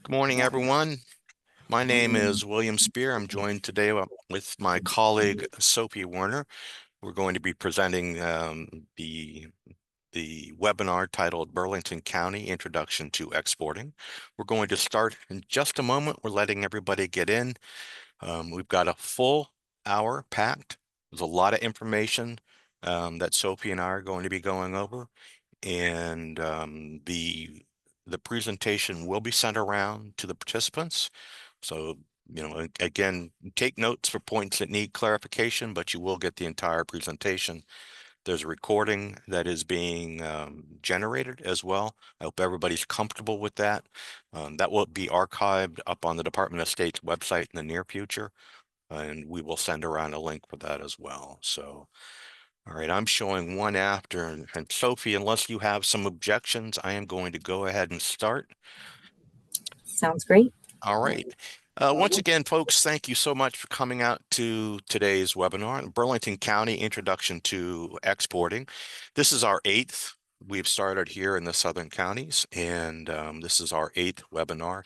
Good morning, everyone. My name is William Spear. I'm joined today with my colleague Sophie Werner. We're going to be presenting the webinar titled Burlington County Introduction to Exporting. We're going to start in just a moment. We're letting everybody get in. We've got a full hour packed. There's a lot of information that Sophie and I are going to be going over, and the presentation will be sent around to the participants. So, again, take notes for points that need clarification, but you will get the entire presentation. There's a recording that is being generated as well. I hope everybody's comfortable with that. That will be archived up on the Department of State's website in the near future, and we will send around a link for that as well. So, all right, I'm showing one after, and Sophie, unless you have some objections, I am going to go ahead and start. Sounds great. All right. Once again, folks, thank you so much for coming out to today's webinar, Burlington County Introduction to Exporting. This is our 8th. We've started here in the Southern counties, and this is our 8th webinar.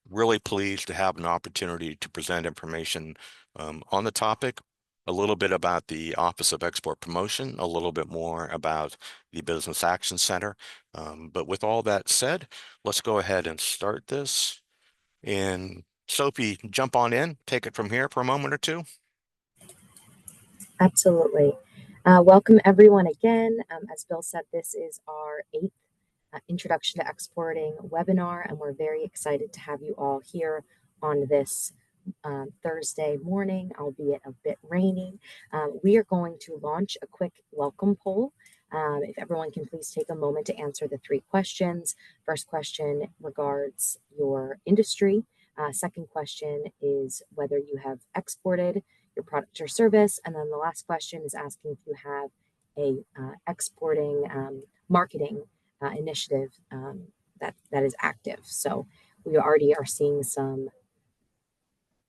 Really pleased to have an opportunity to present information on the topic, a little bit about the Office of Export Promotion, a little bit more about the Business Action Center. But with all that said, let's go ahead and start this. And Sophie, jump on in, take it from here for a moment or two. Absolutely. Welcome everyone again. As Bill said, this is our 8th Introduction to Exporting webinar, and we're very excited to have you all here on this Thursday morning, albeit a bit rainy. We are going to launch a quick welcome poll. If everyone can please take a moment to answer the 3 questions. First question regards your industry. Second question is whether you have exported your product or service. And then the last question is asking if you have a exporting marketing initiative that is active. So we already are seeing some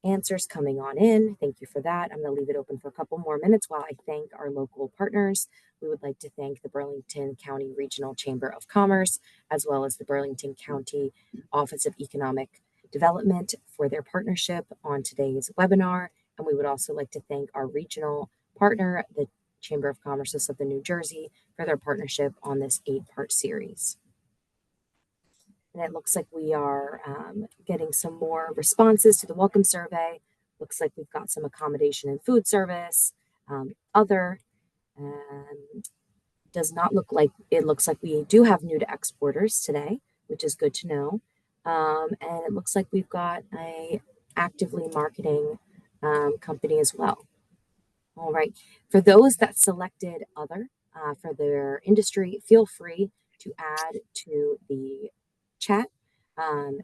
answers coming on in. Thank you for that. I'm going to leave it open for a couple more minutes while I thank our local partners. We would like to thank the Burlington County Regional Chamber of Commerce, as well as the Burlington County Office of Economic Development for their partnership on today's webinar. And we would also like to thank our regional partner, the Chamber of Commerce of Southern New Jersey, for their partnership on this 8-part series. And it looks like we are getting some more responses to the welcome survey. Looks like we've got some accommodation and food service, other. Does not look like, it looks like we do have new to exporters today, which is good to know. And it looks like we've got a actively marketing company as well. All right, for those that selected other for their industry, feel free to add to the chat and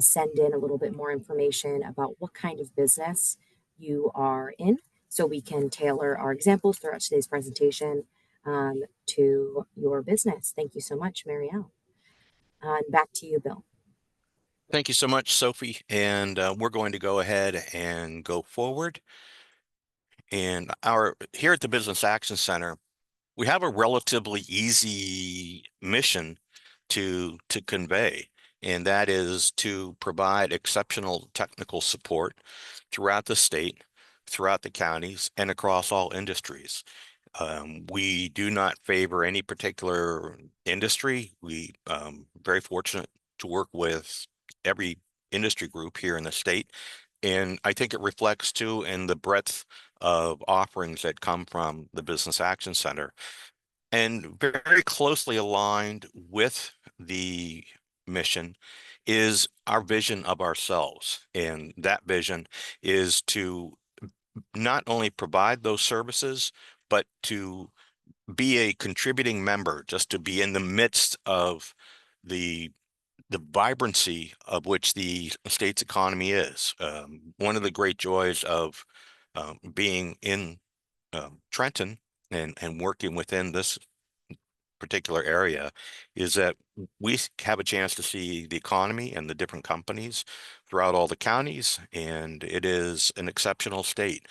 send in a little bit more information about what kind of business you are in, so we can tailor our examples throughout today's presentation to your business. Thank you so much, Marielle. And back to you, Bill. Thank you so much, Sophie. And we're going to go ahead and go forward. And here at the Business Action Center, we have a relatively easy mission to convey, and that is to provide exceptional technical support throughout the state, throughout the counties, and across all industries. We do not favor any particular industry. We very fortunate to work with every industry group here in the state. And I think it reflects too in the breadth of offerings that come from the Business Action Center. And very closely aligned with the mission is our vision of ourselves. And that vision is to not only provide those services, but to be a contributing member, just to be in the midst of the vibrancy of which the state's economy is. One of the great joys of being in Trenton and working within this particular area is that we have a chance to see the economy and the different companies throughout all the counties, and it is an exceptional state.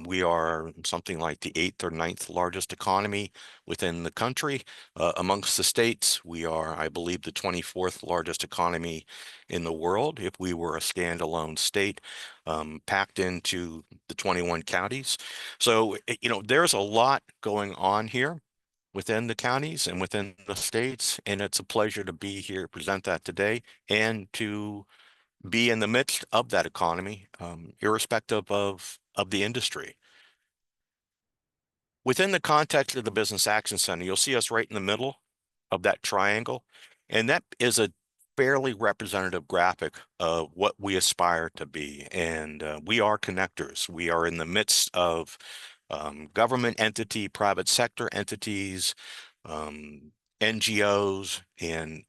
We are something like the eighth or ninth largest economy within the country. Amongst the states, we are, I believe, the 24th largest economy in the world if we were a standalone state, packed into the 21 counties. So, there's a lot going on here within the counties and within the states, and it's a pleasure to be here, present that today, and to be in the midst of that economy, irrespective of the industry. Within the context of the Business Action Center, you'll see us right in the middle of that triangle, and that is a fairly representative graphic of what we aspire to be. And we are connectors. We are in the midst of government entity, private sector entities, um, NGOs, and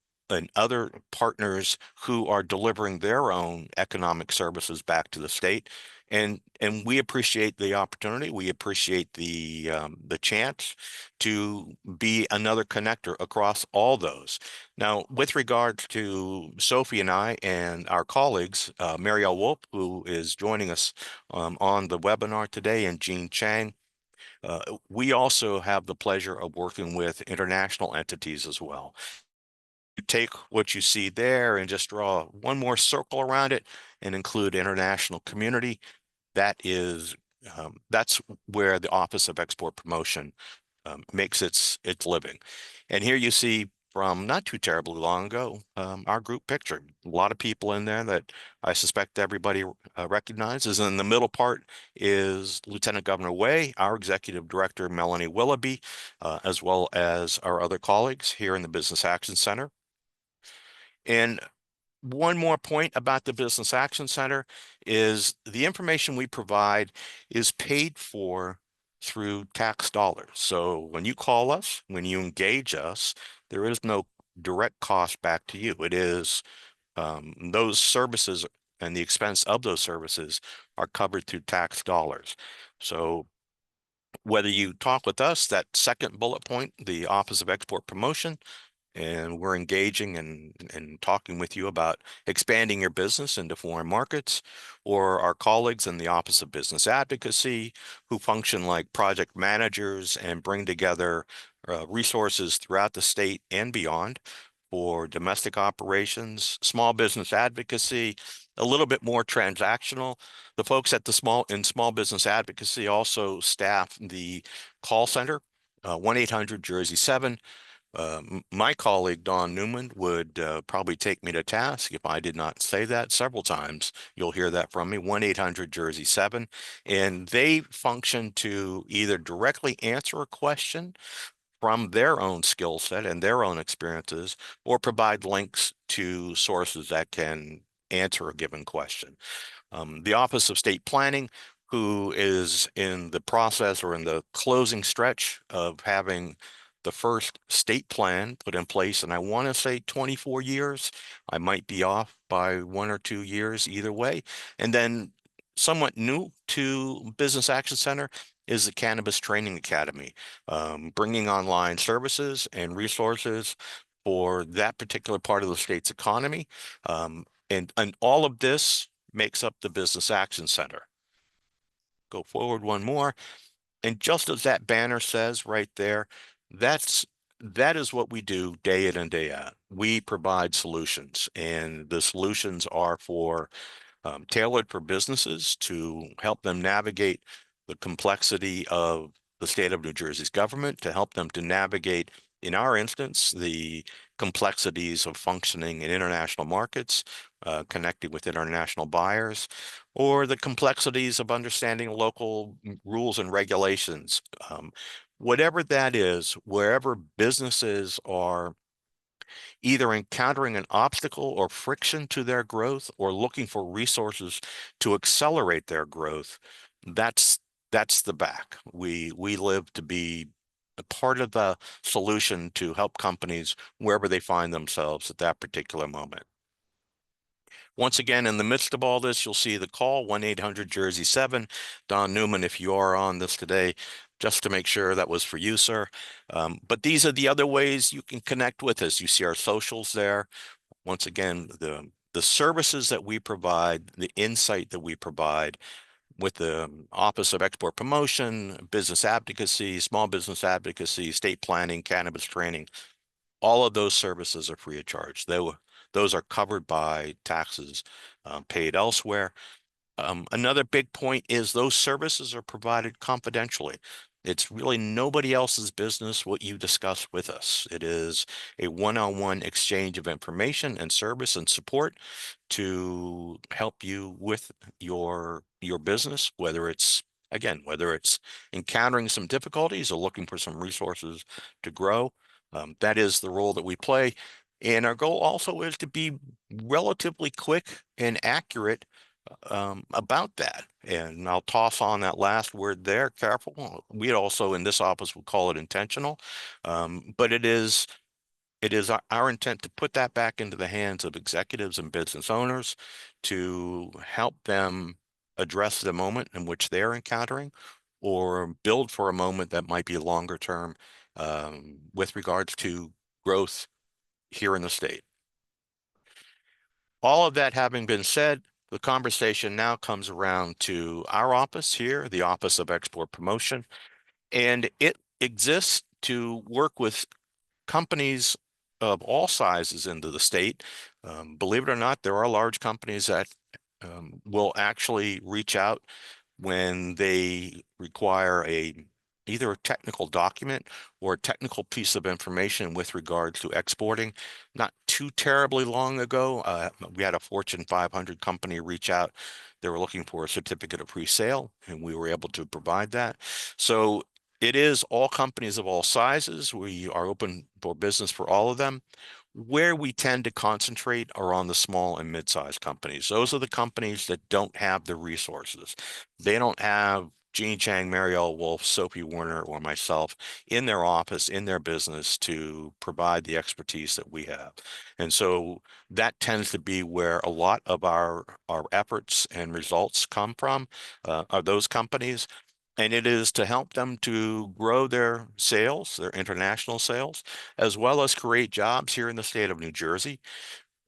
other partners who are delivering their own economic services back to the state. And we appreciate the opportunity. We appreciate the chance to be another connector across all those. Now, with regards to Sophie and I and our colleagues, Marielle Wolf, who is joining us on the webinar today, and Jean Chang, we also have the pleasure of working with international entities as well. You take what you see there and just draw one more circle around it and include international community. That's where the Office of Export Promotion makes its living. And here you see from not too terribly long ago, our group picture. A lot of people in there that I suspect everybody recognizes. And in the middle part is Lieutenant Governor Way, our Executive Director, Melanie Willoughby, as well as our other colleagues here in the Business Action Center. And one more point about the Business Action Center is the information we provide is paid for through tax dollars. So when you call us, when you engage us, there is no direct cost back to you. It is those services and the expense of those services are covered through tax dollars. So whether you talk with us, that second bullet point, the Office of Export Promotion, and we're engaging and talking with you about expanding your business into foreign markets, or our colleagues in the Office of Business Advocacy who function like project managers and bring together resources throughout the state and beyond for domestic operations, small business advocacy, a little bit more transactional. The folks at the small business advocacy also staff the call center, 1-800-Jersey 7. My colleague, Don Newman, would probably take me to task if I did not say that several times. You'll hear that from me, 1-800-Jersey 7. And they function to either directly answer a question from their own skill set and their own experiences, or provide links to sources that can answer a given question. The Office of State Planning, who is in the process or in the closing stretch of having the first state plan put in place, and I want to say 24 years. I might be off by 1 or 2 years either way. And then somewhat new to Business Action Center is the Cannabis Training Academy, bringing online services and resources for that particular part of the state's economy. And all of this makes up the Business Action Center. Go forward one more. And just as that banner says right there, that is what we do day in and day out. We provide solutions, and the solutions are tailored for businesses to help them navigate the complexity of the state of New Jersey's government, to help them to navigate, in our instance, the complexities of functioning in international markets, connecting with international buyers, or the complexities of understanding local rules and regulations. Whatever that is, wherever businesses are either encountering an obstacle or friction to their growth or looking for resources to accelerate their growth, that's the BAC. We live to be a part of the solution to help companies wherever they find themselves at that particular moment. Once again, in the midst of all this, you'll see the call, 1-800-Jersey 7. Don Newman, if you are on this today, just to make sure that was for you, sir. But these are the other ways you can connect with us. You see our socials there. Once again, the services that we provide, the insight that we provide with the Office of Export Promotion, business advocacy, small business advocacy, state planning, cannabis training, all of those services are free of charge. Those are covered by taxes paid elsewhere. Another big point is those services are provided confidentially. It's really nobody else's business what you discuss with us. It is a one-on-one exchange of information and service and support to help you with your business, whether it's encountering some difficulties or looking for some resources to grow. That is the role that we play. And our goal also is to be relatively quick and accurate about that. And I'll toss on that last word there, careful. We also in this office would call it intentional, but it is our intent to put that back into the hands of executives and business owners to help them address the moment in which they're encountering or build for a moment that might be longer term with regards to growth here in the state. All of that having been said, the conversation now comes around to our office here, the Office of Export Promotion, and it exists to work with companies of all sizes into the state. Believe it or not, there are large companies that will actually reach out when they require either a technical document or a technical piece of information with regards to exporting. Not too terribly long ago, we had a Fortune 500 company reach out. They were looking for a certificate of pre-sale, and we were able to provide that. So it is all companies of all sizes. We are open for business for all of them. Where we tend to concentrate are on the small and mid-sized companies. Those are the companies that don't have the resources. They don't have Jean Chang, Marielle Wolf, Sophie Warner, or myself in their office, in their business to provide the expertise that we have. And so that tends to be where a lot of our efforts and results come from, are those companies. And it is to help them to grow their sales, their international sales, as well as create jobs here in the state of New Jersey.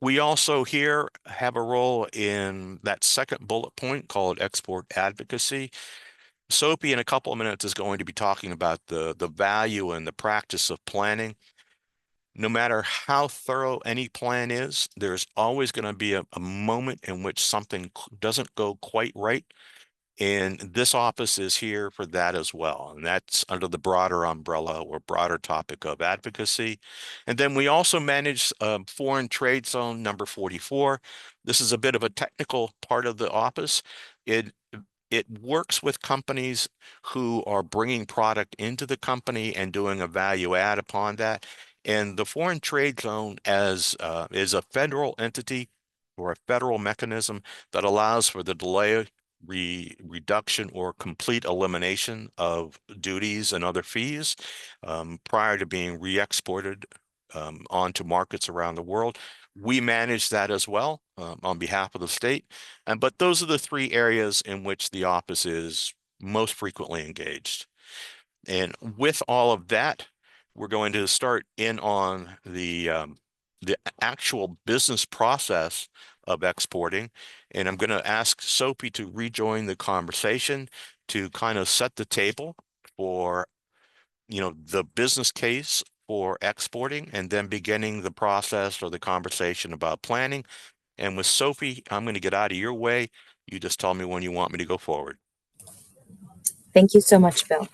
We also here have a role in that second bullet point called export advocacy. Sophie, in a couple of minutes, is going to be talking about the value and the practice of planning. No matter how thorough any plan is, there's always going to be a moment in which something doesn't go quite right. And this office is here for that as well. And that's under the broader umbrella or broader topic of advocacy. And then we also manage foreign trade zone number 44. This is a bit of a technical part of the office. It works with companies who are bringing product into the company and doing a value add upon that. And the foreign trade zone is a federal entity or a federal mechanism that allows for the delay, reduction, or complete elimination of duties and other fees prior to being re-exported onto markets around the world. We manage that as well on behalf of the state. But those are the three areas in which the office is most frequently engaged. And with all of that, we're going to start in on the actual business process of exporting. And I'm going to ask Sophie to rejoin the conversation to kind of set the table for, the business case for exporting and then beginning the process or the conversation about planning. And with Sophie, I'm going to get out of your way. You just tell me when you want me to go forward. Thank you so much, Bill.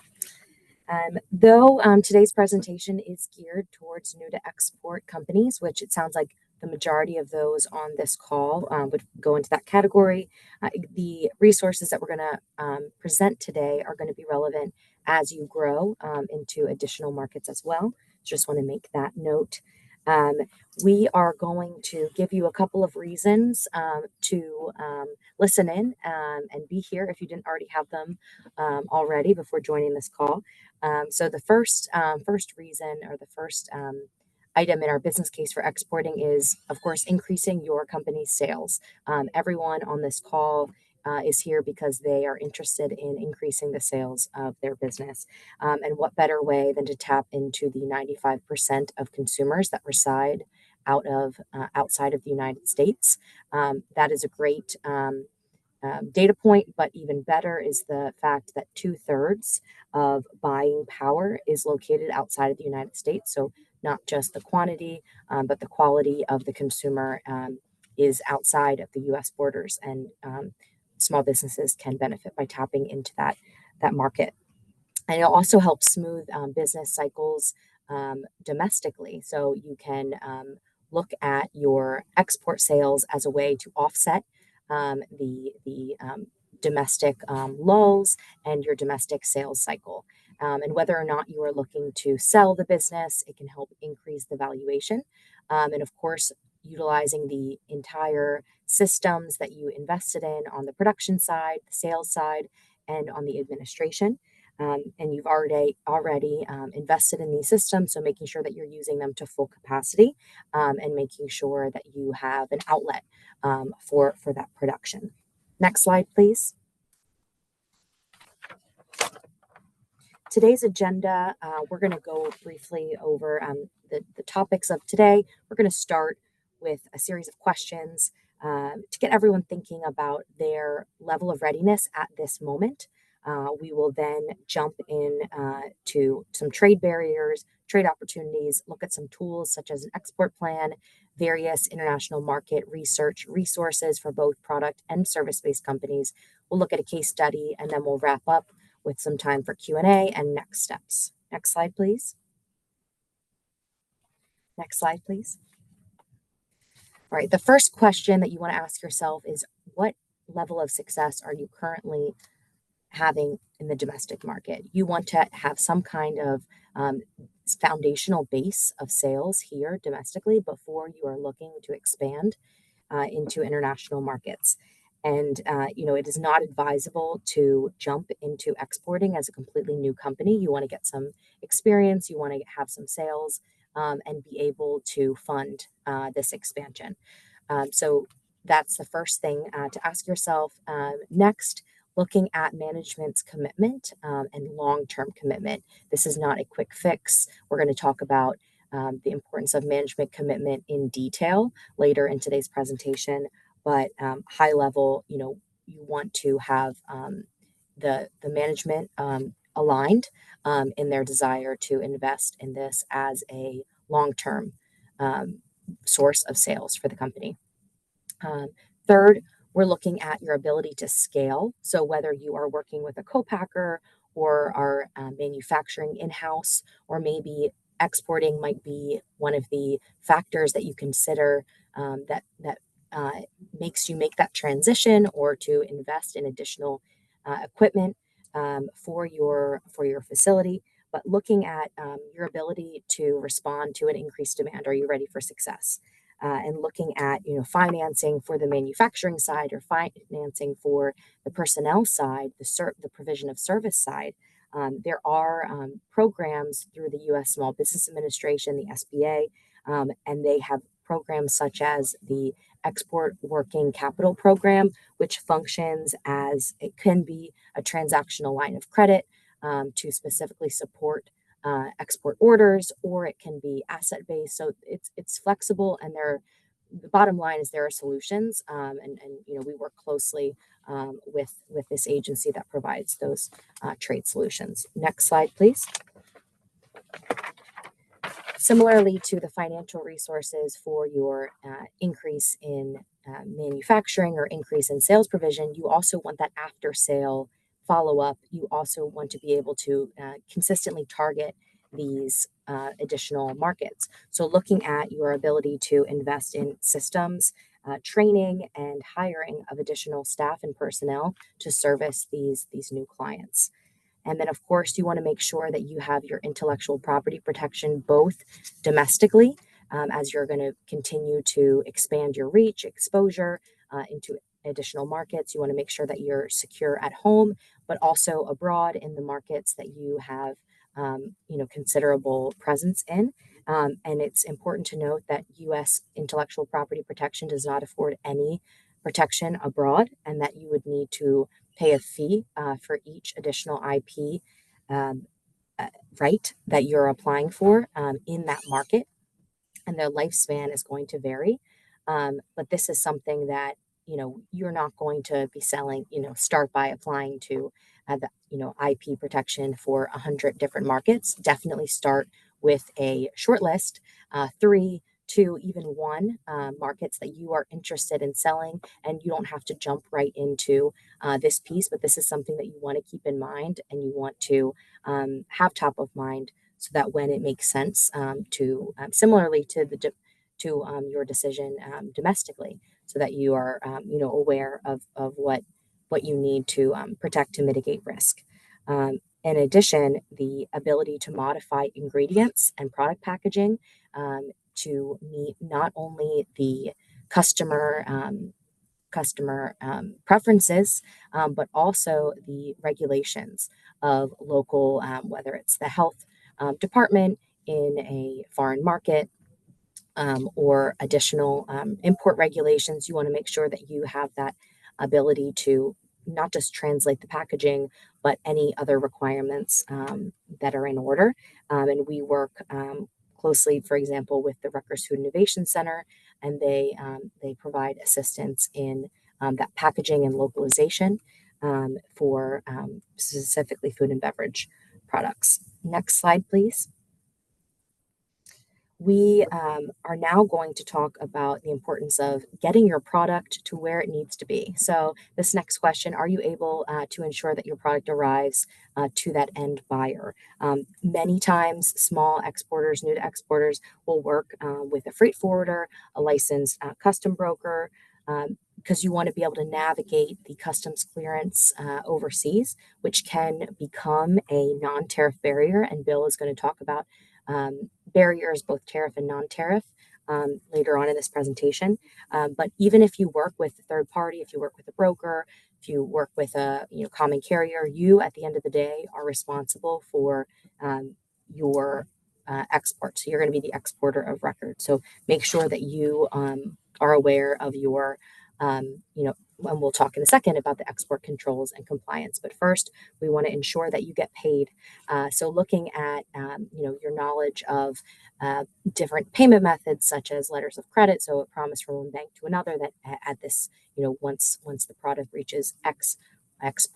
Though today's presentation is geared towards new to export companies, which it sounds like the majority of those on this call would go into that category, the resources that we're going to present today are going to be relevant as you grow into additional markets as well. Just want to make that note. We are going to give you a couple of reasons to listen in and be here if you didn't already have them already before joining this call. So the first reason or the first item in our business case for exporting is, of course, increasing your company's sales. Everyone on this call is here because they are interested in increasing the sales of their business. And what better way than to tap into the 95% of consumers that reside outside of the United States? That is a great data point, but even better is the fact that 2/3 of buying power is located outside of the United States. So not just the quantity, but the quality of the consumer is outside of the U.S. borders, and small businesses can benefit by tapping into that market. And it'll also help smooth business cycles domestically. So you can look at your export sales as a way to offset the domestic lulls and your domestic sales cycle. And whether or not you are looking to sell the business, it can help increase the valuation. And of course, utilizing the entire systems that you invested in on the production side, the sales side, and on the administration. And you've already invested in these systems, so making sure that you're using them to full capacity, and making sure that you have an outlet for that production. Next slide, please. Today's agenda, we're going to go briefly over the topics of today. We're going to start with a series of questions to get everyone thinking about their level of readiness at this moment. We will then jump in to some trade barriers, trade opportunities, look at some tools such as an export plan, various international market research resources for both product and service-based companies. We'll look at a case study, and then we'll wrap up with some time for Q&A and next steps. Next slide, please. Next slide, please. All right, the first question that you want to ask yourself is, what level of success are you currently having in the domestic market? You want to have some kind of foundational base of sales here domestically before you are looking to expand into international markets. And it is not advisable to jump into exporting as a completely new company. You want to get some experience, you want to have some sales, and be able to fund this expansion. So that's the first thing to ask yourself. Next, looking at management's commitment and long-term commitment. This is not a quick fix. We're going to talk about the importance of management commitment in detail later in today's presentation. But high level, you want to have the management aligned in their desire to invest in this as a long-term source of sales for the company. Third, we're looking at your ability to scale. So whether you are working with a co-packer or are manufacturing in-house, or maybe exporting might be one of the factors that you consider that makes you make that transition, or to invest in additional equipment for your facility. But looking at your ability to respond to an increased demand. Are you ready for success? And looking at financing for the manufacturing side, or financing for the personnel side, the provision of service side. There are programs through the U.S. Small Business Administration, the SBA, and they have programs such as the Export Working Capital Program, which functions as, it can be a transactional line of credit to specifically support export orders, or it can be asset-based. So it's flexible, and the bottom line is there are solutions, and we work closely with this agency that provides those trade solutions. Next slide, please. Similarly to the financial resources for your increase in manufacturing or increase in sales provision, you also want that after sale follow-up. You also want to be able to consistently target these additional markets. So looking at your ability to invest in systems, training, and hiring of additional staff and personnel to service these new clients. And then, of course, you want to make sure that you have your intellectual property protection both domestically, as you're going to continue to expand your reach, exposure into additional markets. You want to make sure that you're secure at home, but also abroad in the markets that you have considerable presence in. And it's important to note that U.S. intellectual property protection does not afford any protection abroad, and that you would need to pay a fee for each additional IP um, right that you're applying for in that market, and their lifespan is going to vary. But this is something that you're not going to be selling. Start by applying to the IP protection for 100 different markets. Definitely start with a short list, three, two, even one markets that you are interested in selling, and you don't have to jump right into this piece. But this is something that you want to keep in mind, and you want to have top of mind so that when it makes sense to similarly to your decision domestically, so that you are aware of what you need to protect to mitigate risk. In addition, the ability to modify ingredients and product packaging to meet not only the customer preferences, but also the regulations of local, whether it's the health department in a foreign market or additional import regulations. You want to make sure that you have that ability to not just translate the packaging, but any other requirements that are in order. And we work closely, for example, with the Rutgers Food Innovation Center, and they provide assistance in that packaging and localization for specifically food and beverage products. Next slide, please. We are now going to talk about the importance of getting your product to where it needs to be. So, this next question: are you able to ensure that your product arrives to that end buyer? Many times, small exporters, new to exporters, will work with a freight forwarder, a licensed custom broker. Because you want to be able to navigate the customs clearance overseas, which can become a non tariff barrier. And Bill is going to talk about barriers, both tariff and non-tariff, later on in this presentation. But even if you work with a third party, if you work with a broker, if you work with a common carrier, you at the end of the day are responsible for your export. So you're going to be the exporter of record. So make sure that you are aware of your and we'll talk in a second about the export controls and compliance. But first, we want to ensure that you get paid. So looking at your knowledge of different payment methods, such as letters of credit, so a promise from one bank to another that at this, once the product reaches X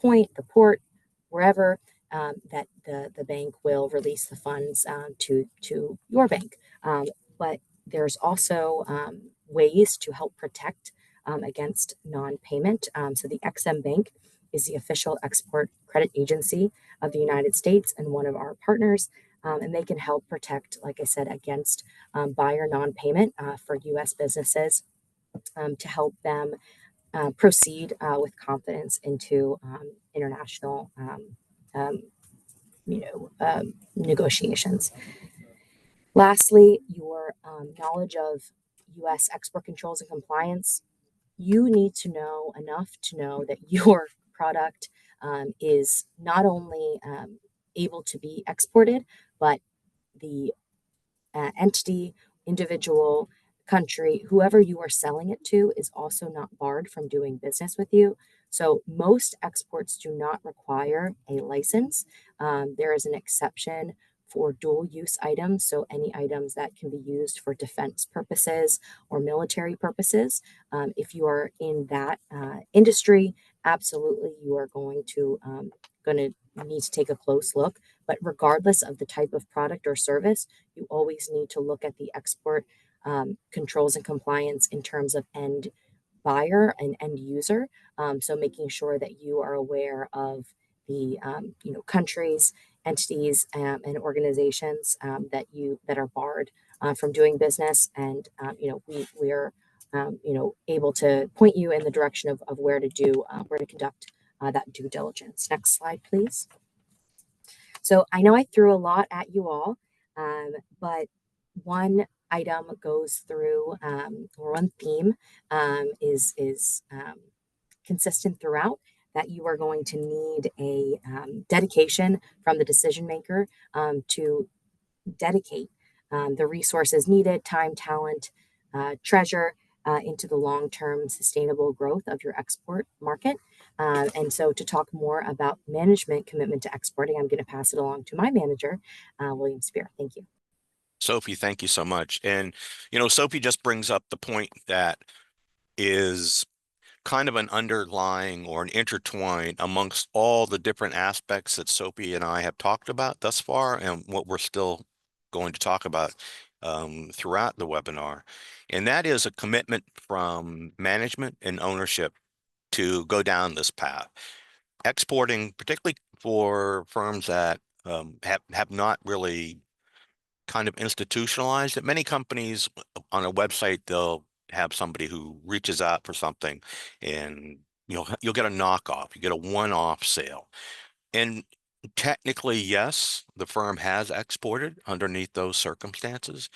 point, the port, wherever, that the bank will release the funds to your bank. But there's also ways to help protect against non-payment. So the XM Bank is the official export credit agency of the United States and one of our partners. And they can help protect, like I said, against buyer non-payment for U.S. businesses to help them proceed with confidence into international negotiations. Lastly, your knowledge of U.S. export controls and compliance. You need to know enough to know that your product is not only able to be exported, but the entity, individual, country, whoever you are selling it to is also not barred from doing business with you. So most exports do not require a license. There is an exception for dual use items, so any items that can be used for defense purposes or military purposes. If you are in that industry, absolutely you are going to need to take a close look. But regardless of the type of product or service, you always need to look at the export controls and compliance in terms of end buyer and end user. So making sure that you are aware of the countries, entities, and organizations that are barred from doing business, and we are able to point you in the direction of where to conduct that due diligence. Next slide, please. So I know I threw a lot at you all, but one item goes through, or one theme is consistent throughout, that you are going to need a dedication from the decision maker to dedicate the resources needed, time, talent, treasure, into the long-term sustainable growth of your export market. And so to talk more about management commitment to exporting, I'm going to pass it along to my manager, William Spear. Thank you. Sophie, thank you so much. And, Sophie just brings up the point that is kind of an underlying or an intertwine amongst all the different aspects that Sophie and I have talked about thus far and what we're still going to talk about throughout the webinar. And that is a commitment from management and ownership to go down this path. Exporting, particularly for firms that have not really kind of institutionalized it. Many companies on a website, they'll have somebody who reaches out for something and you'll get a knockoff, you get a one-off sale. And technically, yes, the firm has exported underneath those circumstances.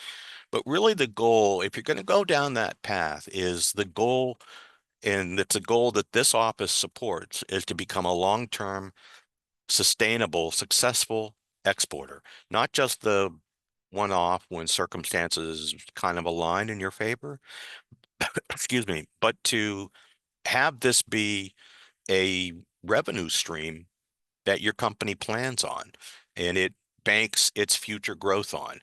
But really the goal, if you're going to go down that path, is the goal, and it's a goal that this office supports, is to become a long-term, sustainable, successful exporter, not just the one-off when circumstances kind of align in your favor, excuse me, but to have this be a revenue stream that your company plans on and it banks its future growth on.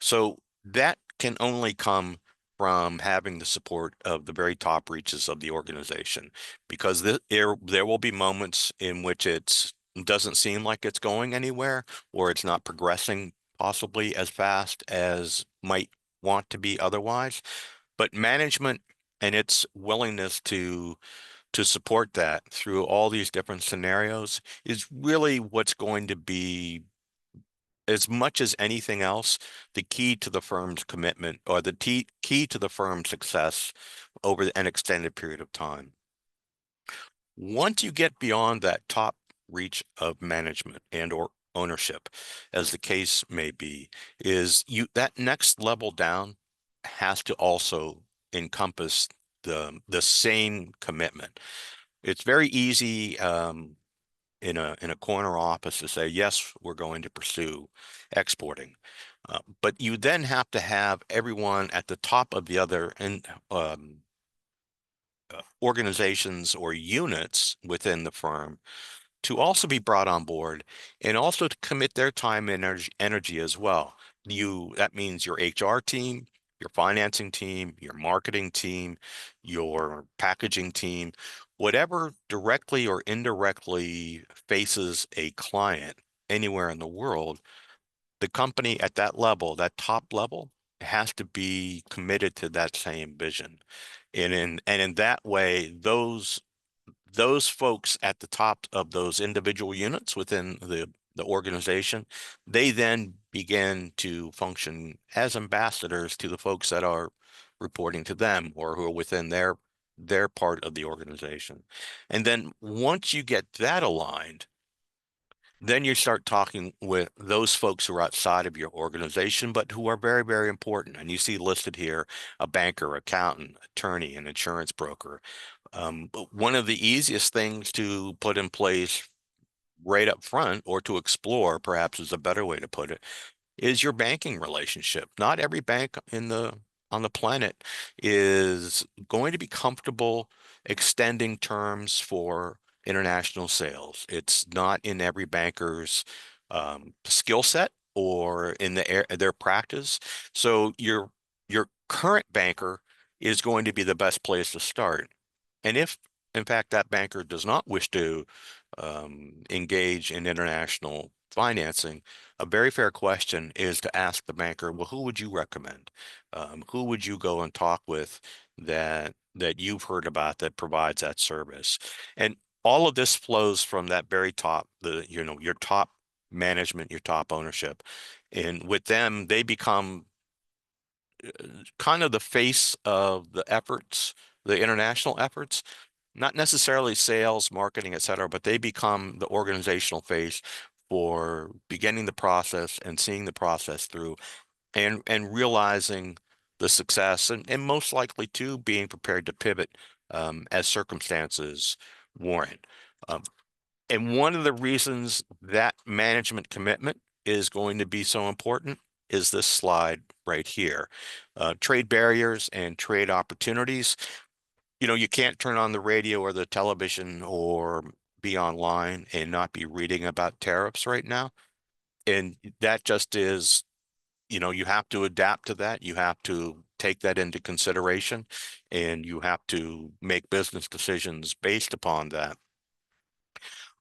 So that can only come from having the support of the very top reaches of the organization, because there will be moments in which it doesn't seem like it's going anywhere, or it's not progressing possibly as fast as might want to be otherwise. But management and its willingness to support that through all these different scenarios is really what's going to be, as much as anything else, the key to the firm's commitment, or the key to the firm's success over an extended period of time. Once you get beyond that top reach of management and or ownership, as the case may be, is that next level down has to also encompass the same commitment. It's very easy in a corner office to say, yes, we're going to pursue exporting. But you then have to have everyone at the top of the other organizations or units within the firm to also be brought on board, and also to commit their time and energy as well. That means your HR team, your financing team, your marketing team, your packaging team, whatever directly or indirectly faces a client anywhere in the world, the company at that level, that top level, has to be committed to that same vision. And in that way, those folks at the top of those individual units within the organization, they then begin to function as ambassadors to the folks that are reporting to them or who are within their part of the organization. And then once you get that aligned, then you start talking with those folks who are outside of your organization, but who are very, very important. And you see listed here a banker, accountant, attorney, an insurance broker. But one of the easiest things to put in place right up front, or to explore, perhaps is a better way to put it, is your banking relationship. Not every bank on the planet is going to be comfortable extending terms for international sales. It's not in every banker's skill set or in their practice. So your current banker is going to be the best place to start. And if, in fact, that banker does not wish to engage in international financing, a very fair question is to ask the banker, well, who would you recommend? Who would you go and talk with that you've heard about that provides that service? And all of this flows from that very top, your top management, your top ownership. And with them, they become kind of the face of the efforts, the international efforts, not necessarily sales, marketing, et cetera, but they become the organizational face for beginning the process and seeing the process through, and realizing the success, and most likely too being prepared to pivot as circumstances warrant. Um, and one of the reasons that management commitment is going to be so important is this slide right here. Trade barriers and trade opportunities. You can't turn on the radio or the television or be online and not be reading about tariffs right now. And that just is, you have to adapt to that. You have to take that into consideration, and you have to make business decisions based upon that.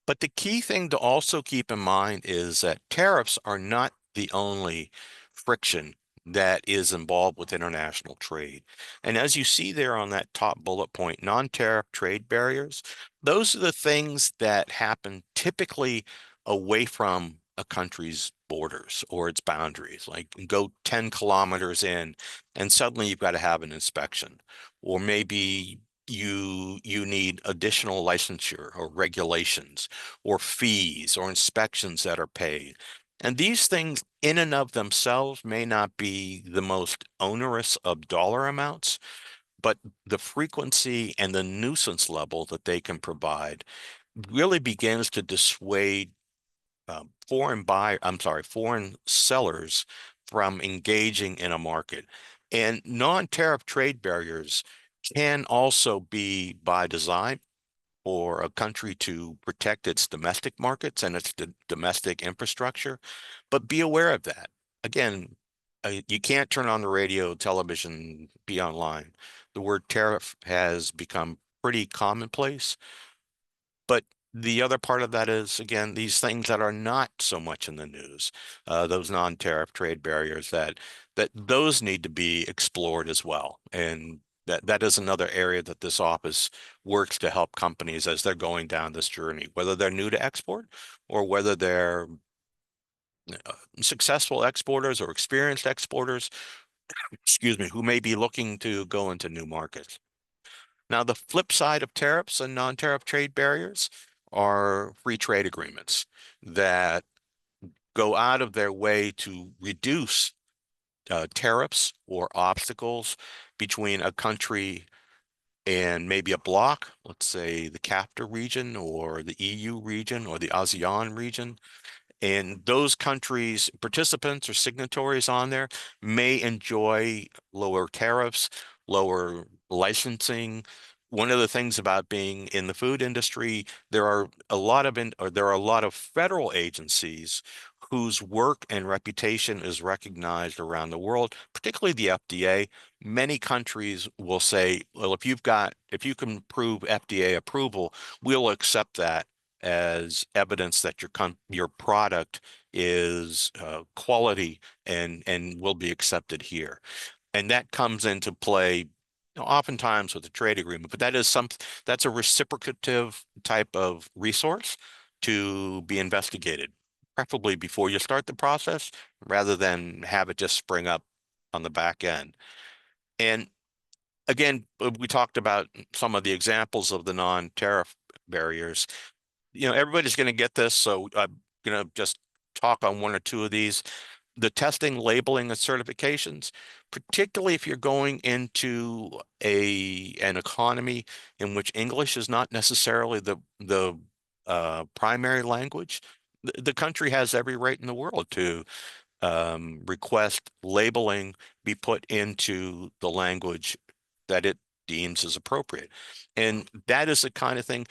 But the key thing to also keep in mind is that tariffs are not the only friction that is involved with international trade. And as you see there on that top bullet point, non-tariff trade barriers, those are the things that happen typically away from a country's borders or its boundaries. Like go 10 kilometers in and suddenly you've got to have an inspection. Or maybe you need additional licensure or regulations or fees or inspections that are paid. And these things in and of themselves may not be the most onerous of dollar amounts, but the frequency and the nuisance level that they can provide really begins to dissuade foreign sellers from engaging in a market. And non-tariff trade barriers can also be by design for a country to protect its domestic markets and its domestic infrastructure. But be aware of that. Again, you can't turn on the radio, television, be online. The word tariff has become pretty commonplace. But the other part of that is, again, these things that are not so much in the news, those non-tariff trade barriers that those need to be explored as well. And that is another area that this office works to help companies as they're going down this journey, whether they're new to export or whether they're successful exporters or experienced exporters, excuse me, who may be looking to go into new markets. Now, the flip side of tariffs and non-tariff trade barriers are free trade agreements that go out of their way to reduce tariffs or obstacles between a country and maybe a bloc, let's say the CAFTA region or the EU region or the ASEAN region. And those countries, participants or signatories on there, may enjoy lower tariffs, lower licensing. One of the things about being in the food industry, there are a lot of federal agencies whose work and reputation is recognized around the world, particularly the FDA. Many countries will say, well, if you can prove FDA approval, we'll accept that as evidence that your product is quality and will be accepted here. And that comes into play oftentimes with a trade agreement, but that's a reciprocative type of resource to be investigated, preferably before you start the process, rather than have it just spring up on the back end. And again, we talked about some of the examples of the non-tariff barriers. Everybody's going to get this, so I'm going to just talk on one or two of these. The testing, labeling, and certifications, particularly if you're going into an economy in which English is not necessarily the primary language. The country has every right in the world to request labeling be put into the language that it deems is appropriate. And that is the kind of thing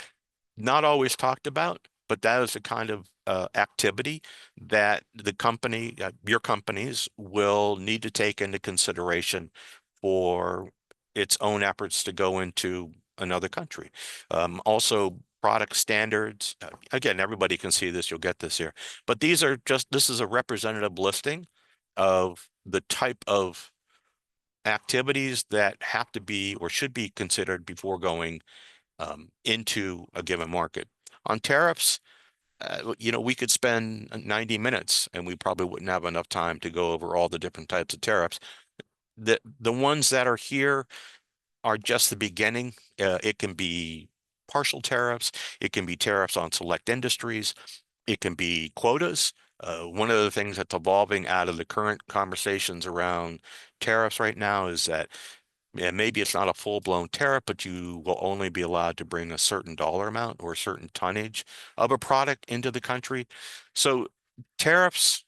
not always talked about, but that is the kind of activity that your companies will need to take into consideration for its own efforts to go into another country. Also, product standards. Again, everybody can see this. You'll get this here. But this is a representative listing of the type of activities that have to be or should be considered before going into a given market. On tariffs, we could spend 90 minutes and we probably wouldn't have enough time to go over all the different types of tariffs. The ones that are here are just the beginning. It can be partial tariffs. It can be tariffs on select industries. It can be quotas. One of the things that's evolving out of the current conversations around tariffs right now is that maybe it's not a full-blown tariff, but you will only be allowed to bring a certain dollar amount or a certain tonnage of a product into the country. So tariffs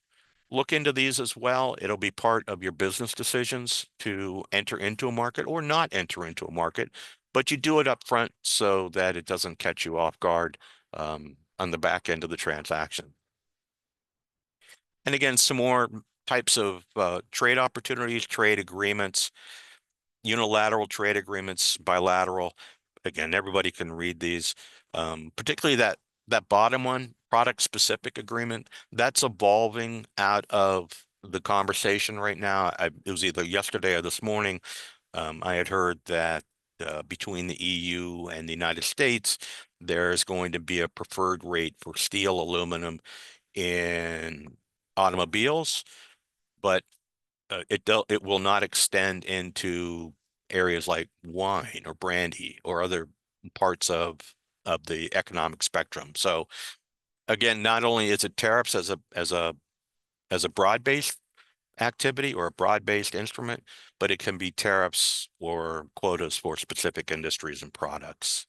look into these as well. It'll be part of your business decisions to enter into a market or not enter into a market, but you do it up front so that it doesn't catch you off guard on the back end of the transaction. And again, some more types of trade opportunities, trade agreements, unilateral trade agreements, bilateral. Again, everybody can read these, particularly that bottom one, product specific agreement, that's evolving out of the conversation right now. It was either yesterday or this morning. I had heard that between the EU and the United States, there's going to be a preferred rate for steel, aluminum in automobiles, but it will not extend into areas like wine or brandy or other parts of the economic spectrum. So again, not only is it tariffs as a broad-based activity or a broad-based instrument, but it can be tariffs or quotas for specific industries and products.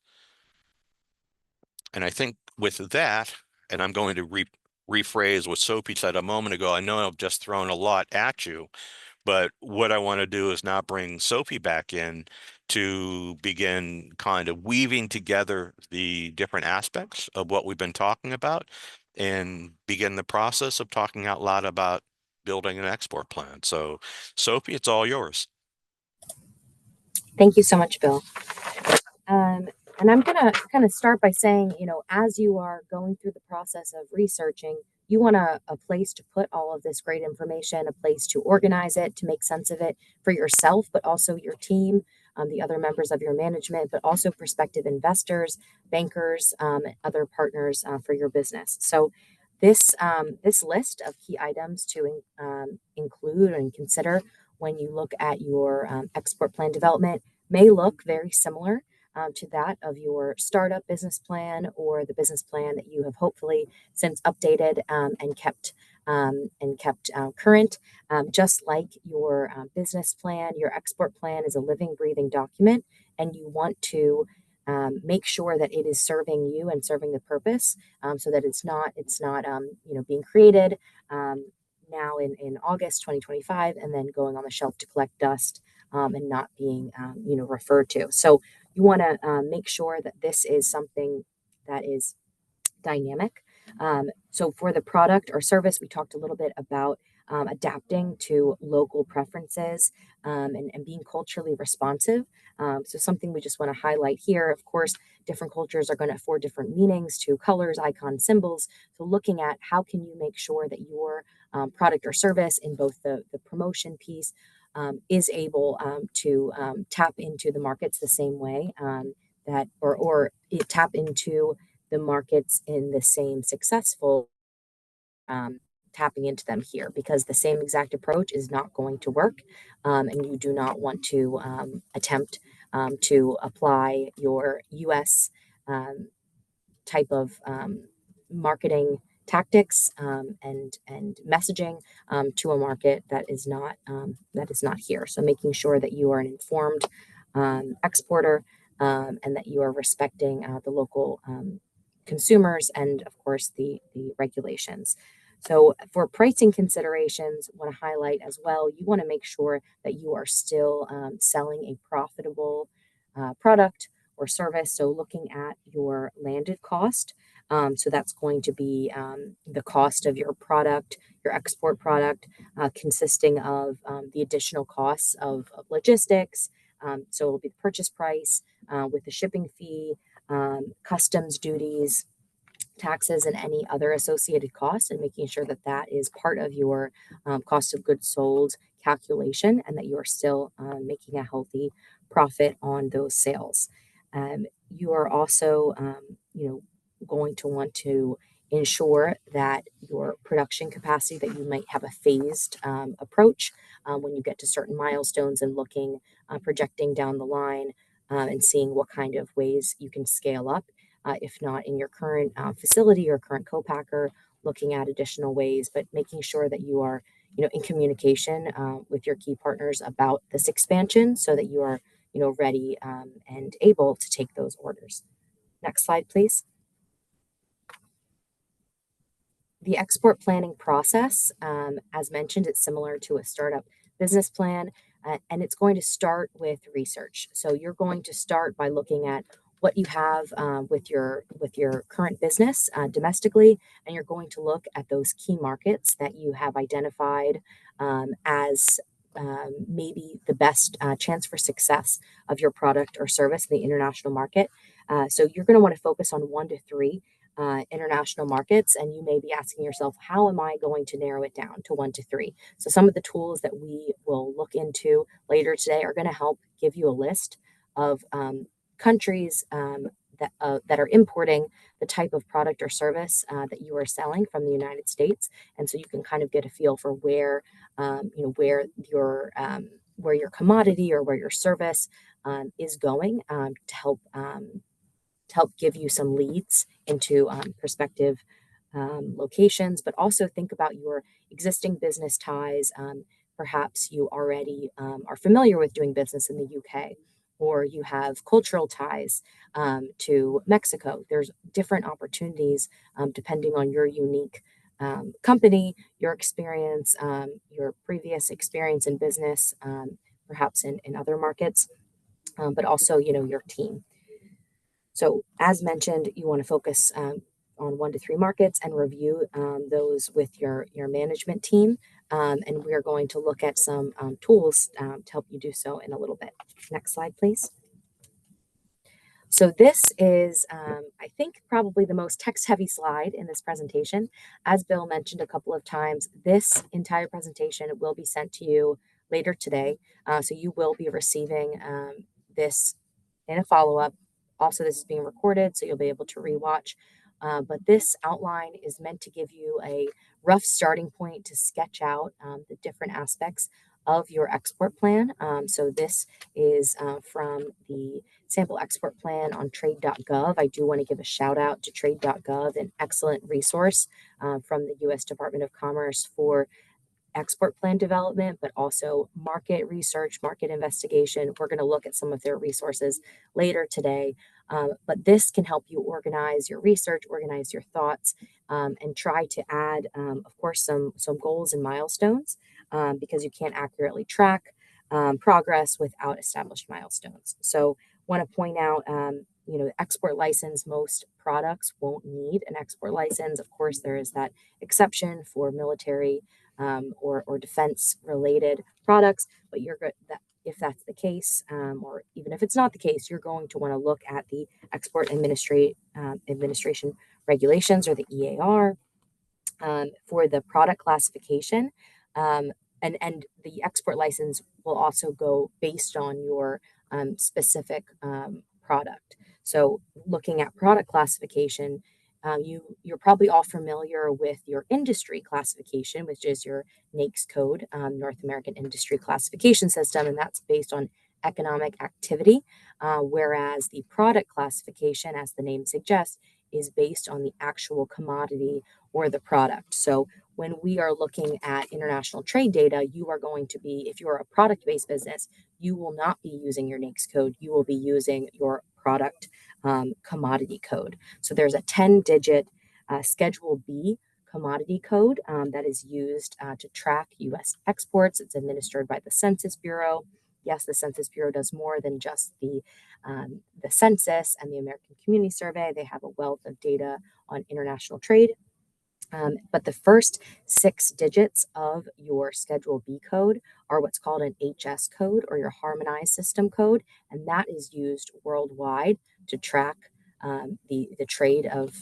And I think with that, and I'm going to rephrase what Sophie said a moment ago. I know I've just thrown a lot at you, but what I want to do is now bring Sophie back in to begin kind of weaving together the different aspects of what we've been talking about and begin the process of talking out loud about building an export plan. So, Sophie, it's all yours. Thank you so much, Bill. And I'm going to kind of start by saying, as you are going through the process of researching, you want a place to put all of this great information, a place to organize it, to make sense of it for yourself, but also your team, the other members of your management, but also prospective investors, bankers, other partners for your business. So this list of key items to include and consider when you look at your export plan development may look very similar to that of your startup business plan or the business plan that you have hopefully since updated and kept current. Just like your business plan, your export plan is a living, breathing document, and you want to make sure that it is serving you and serving the purpose, so that it's not being created now in August 2025 and then going on the shelf to collect dust and not being referred to. So you want to make sure that this is something that is dynamic. So for the product or service, we talked a little bit about adapting to local preferences and being culturally responsive. So something we just want to highlight here, of course, different cultures are going to afford different meanings to colors, icons, symbols. So looking at how can you make sure that your product or service in both the promotion piece is able to tap into the markets the same way that or tap into the markets in the same successful tapping into them here, because the same exact approach is not going to work, and you do not want to attempt to apply your US type of marketing tactics and messaging to a market that is not here. So making sure that you are an informed exporter and that you are respecting the local consumers and of course the regulations. So for pricing considerations, want to highlight as well, you want to make sure that you are still selling a profitable product or service. So looking at your landed cost. So that's going to be the cost of your product, your export product, consisting of the additional costs of logistics. So it'll be the purchase price with the shipping fee, customs duties, taxes, and any other associated costs, and making sure that that is part of your cost of goods sold calculation and that you are still making a healthy profit on those sales. You are also, going to want to ensure that your production capacity, that you might have a phased approach when you get to certain milestones and looking, projecting down the line and seeing what kind of ways you can scale up. If not in your current facility or current co-packer, looking at additional ways, but making sure that you are, in communication with your key partners about this expansion so that you are, ready and able to take those orders. Next slide, please. The export planning process, as mentioned, it's similar to a startup business plan, and it's going to start with research. So you're going to start by looking at what you have with your current business domestically, and you're going to look at those key markets that you have identified as maybe the best chance for success of your product or service in the international market. So you're going to want to focus on 1 to 3 international markets, and you may be asking yourself, how am I going to narrow it down to 1 to 3? So some of the tools that we will look into later today are going to help give you a list of countries that are importing the type of product or service that you are selling from the United States, and so you can kind of get a feel for where where your commodity or where your service is going to help give you some leads into prospective locations, but also think about your existing business ties. Perhaps you already are familiar with doing business in the UK, or you have cultural ties to Mexico. There's different opportunities depending on your unique company, your experience, your previous experience in business, perhaps in other markets, but also, your team. So, as mentioned, you want to focus on 1 to 3 markets and review those with your management team. And we are going to look at some tools to help you do so in a little bit. Next slide, please. So this is, I think, probably the most text-heavy slide in this presentation. As Bill mentioned a couple of times, this entire presentation will be sent to you later today. So you will be receiving this in a follow-up. Also, this is being recorded, so you'll be able to rewatch. But this outline is meant to give you a rough starting point to sketch out the different aspects of your export plan. So this is from the sample export plan on trade.gov. I do want to give a shout out to trade.gov, an excellent resource from the U.S. Department of Commerce for export plan development, but also market research, market investigation. We're going to look at some of their resources later today. But this can help you organize your research, organize your thoughts, and try to add, of course, some goals and milestones because you can't accurately track progress without established milestones. So, want to point out, export license, most products won't need an export license. Of course, there is that exception for military or defense related products, but you're good that if that's the case, or even if it's not the case, you're going to want to look at the Administration regulations, or the EAR, for the product classification. And the export license will also go based on your specific product. So looking at product classification, you're probably all familiar with your industry classification, which is your NAICS code, North American Industry Classification System, and that's based on economic activity, whereas the product classification, as the name suggests, is based on the actual commodity or the product. So when we are looking at international trade data, you are going to be, if you're a product-based business, you will not be using your NAICS code. You will be using your product commodity code. So there's a 10-digit Schedule B commodity code that is used to track U.S. exports. It's administered by the Census Bureau. Yes, the Census Bureau does more than just the census and the American Community Survey. They have a wealth of data on international trade. But the first 6 digits of your Schedule B code are what's called an HS code, or your harmonized system code, and that is used worldwide to track the trade of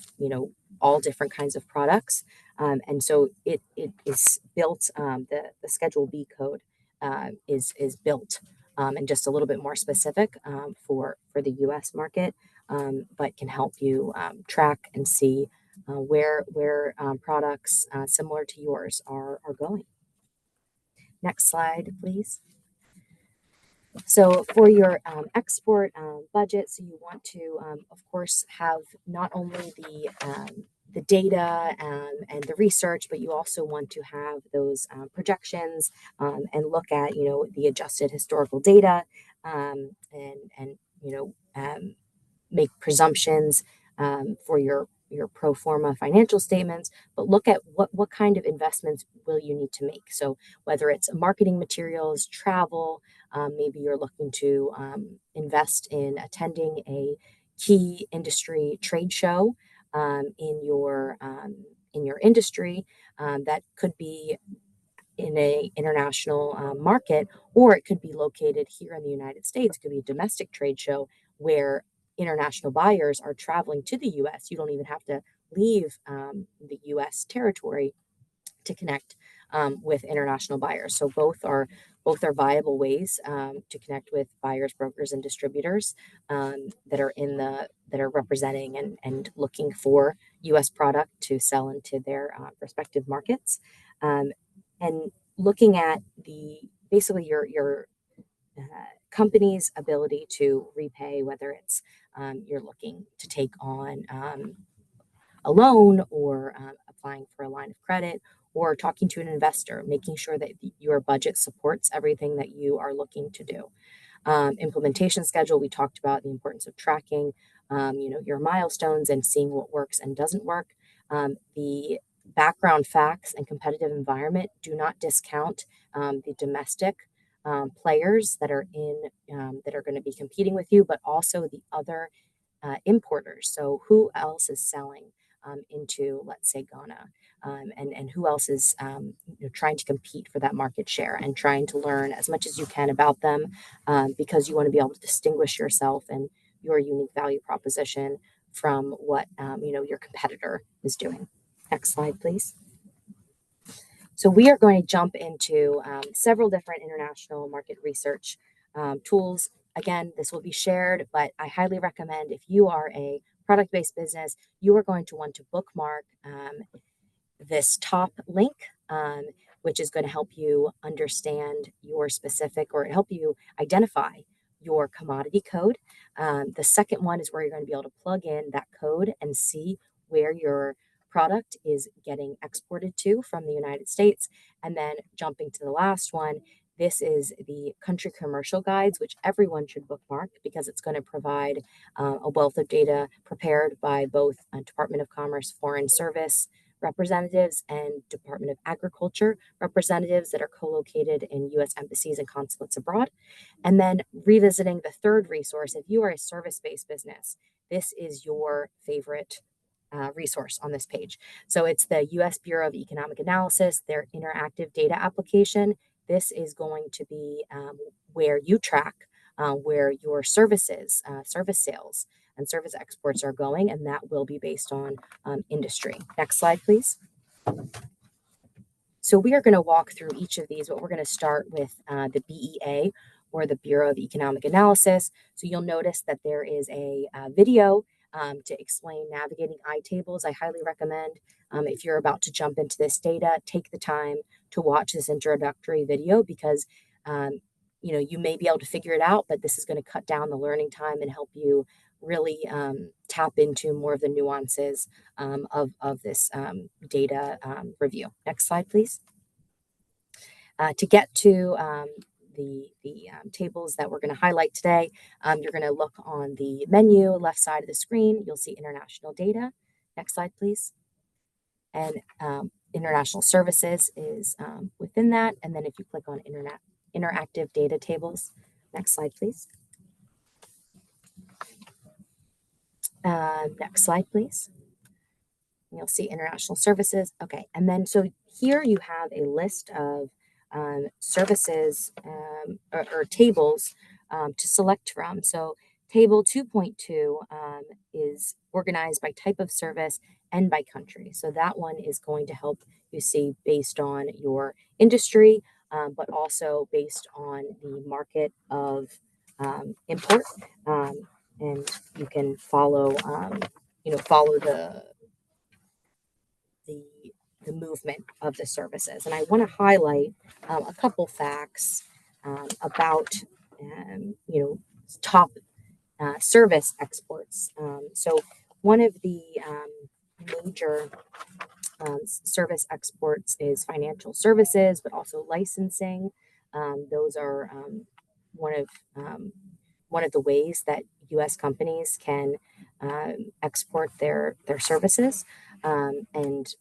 all different kinds of products. And so it is built. The Schedule B code is built and just a little bit more specific for the U.S. market, but can help you track and see where products similar to yours are going. Next slide, please. So for your export budget, so you want to, of course, have not only the data and the research, but you also want to have those projections and look at the adjusted historical data and make presumptions for your your pro forma financial statements, but look at what kind of investments will you need to make. So whether it's marketing materials, travel, maybe you're looking to invest in attending a key industry trade show in your industry. That could be in a international market, or it could be located here in the United States. It could be a domestic trade show where international buyers are traveling to the U.S. You don't even have to leave the U.S. territory to connect with international buyers. So both are viable ways to connect with buyers, brokers, and distributors that are representing and looking for U.S. product to sell into their respective markets. And looking at basically your company's ability to repay, whether it's you're looking to take on a loan, or applying for a line of credit, or talking to an investor, making sure that your budget supports everything that you are looking to do. Implementation schedule, we talked about the importance of tracking, your milestones and seeing what works and doesn't work. The background facts and competitive environment do not discount the domestic players that are going to be competing with you, but also the other importers. So who else is selling into, let's say, Ghana, and who else is trying to compete for that market share, and trying to learn as much as you can about them, because you want to be able to distinguish yourself and your unique value proposition from what your competitor is doing. Next slide, please. So we are going to jump into several different international market research tools. Again, this will be shared, but I highly recommend, if you are a product-based business, you are going to want to bookmark this top link, which is going to help you understand your specific, or help you identify your commodity code. The second one is where you're going to be able to plug in that code and see where your product is getting exported to from the United States. And then jumping to the last one, this is the country commercial guides, which everyone should bookmark, because it's going to provide a wealth of data prepared by both Department of Commerce Foreign Service representatives and Department of Agriculture representatives that are co-located in U.S. embassies and consulates abroad. And then revisiting the third resource, if you are a service-based business, this is your favorite resource on this page. So it's the U.S. Bureau of Economic Analysis, their interactive data application. This is going to be where you track where your services, service sales, and service exports are going, and that will be based on industry. Next slide, please. So we are going to walk through each of these, but we're going to start with the BEA, or the Bureau of Economic Analysis. So you'll notice that there is a video to explain navigating iTables. I highly recommend, if you're about to jump into this data, take the time to watch this introductory video, because you may be able to figure it out, but this is going to cut down the learning time and help you really tap into more of the nuances of this data review. Next slide, please. To get to the tables that we're going to highlight today, you're going to look on the menu left side of the screen. You'll see international data. Next slide, please. And international services is within that. And then if you click on interactive data tables, next slide, please. Next slide, please. You'll see international services. Okay, and then so here you have a list of services or tables to select from. So table 2.2 is organized by type of service and by country. So that one is going to help you see based on your industry, but also based on the market of import. And you can follow, follow the movement of the services. And I want to highlight a couple facts about, top service exports. So one of the major service exports is financial services, but also licensing. Those are one of the ways that U.S. companies can export their services, and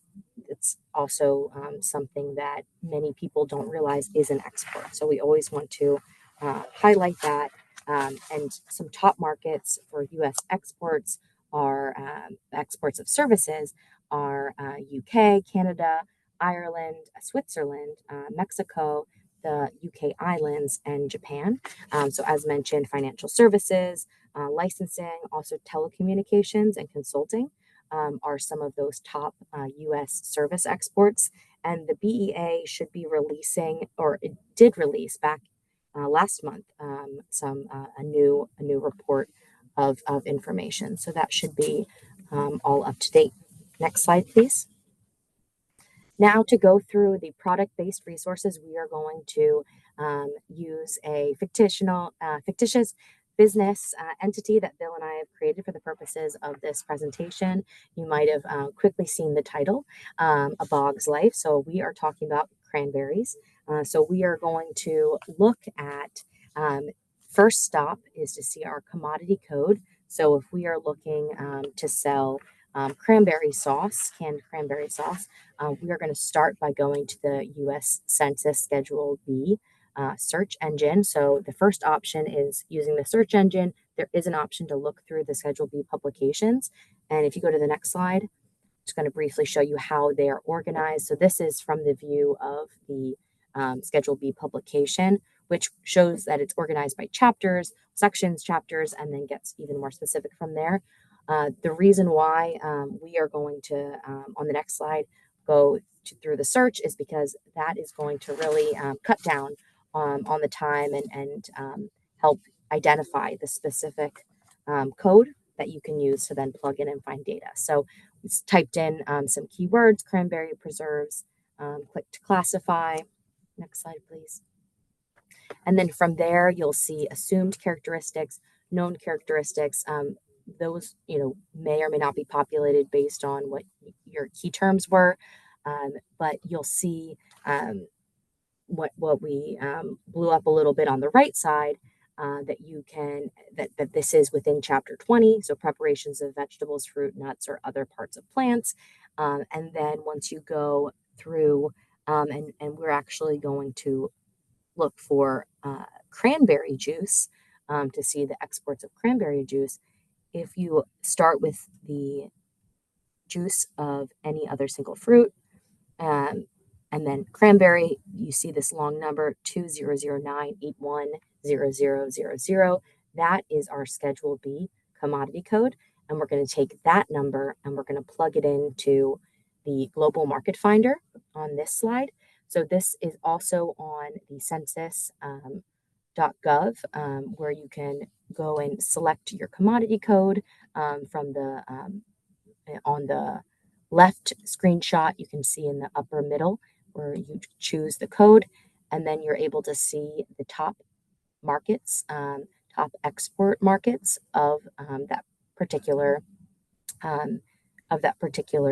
it's also something that many people don't realize is an export. So we always want to highlight that. And some top markets for U.S. exports are exports of services are UK, Canada, Ireland, Switzerland, Mexico, the UK islands, and Japan. So as mentioned, financial services, licensing, also telecommunications and consulting are some of those top U.S. service exports. And the BEA should be releasing, or it did release back last month, a new report of information. So that should be all up to date. Next slide, please. Now to go through the product-based resources, we are going to use a fictitious business entity that Bill and I have created for the purposes of this presentation. You might have quickly seen the title, A Bog's Life. So we are talking about cranberries. So we are going to look at, first stop is to see our commodity code. So if we are looking to sell cranberry sauce, canned cranberry sauce, we are going to start by going to the U.S. Census Schedule B search engine. So the first option is using the search engine. There is an option to look through the Schedule B publications. And if you go to the next slide, I'm just going to briefly show you how they are organized. So this is from the view of the Schedule B publication, which shows that it's organized by chapters, sections, chapters, and then gets even more specific from there. The reason why we are going to, on the next slide, go through the search is because that is going to really cut down on the time and help identify the specific code that you can use to then plug in and find data. So it's typed in some keywords, cranberry preserves, click to classify. Next slide, please. And then from there, you'll see assumed characteristics, known characteristics. Those, may or may not be populated based on what your key terms were, but you'll see what we blew up a little bit on the right side, that you can, that this is within chapter 20, so preparations of vegetables, fruit, nuts, or other parts of plants. And then once you go through, and we're actually going to look for cranberry juice to see the exports of cranberry juice. If you start with the juice of any other single fruit, and then cranberry, you see this long number 2009810000. That is our Schedule B commodity code. And we're going to take that number and we're going to plug it into the global market finder on this slide. So this is also on the census.gov, where you can go and select your commodity code from the on the left screenshot. You can see in the upper middle where you choose the code, and then you're able to see the top markets, top export markets of that particular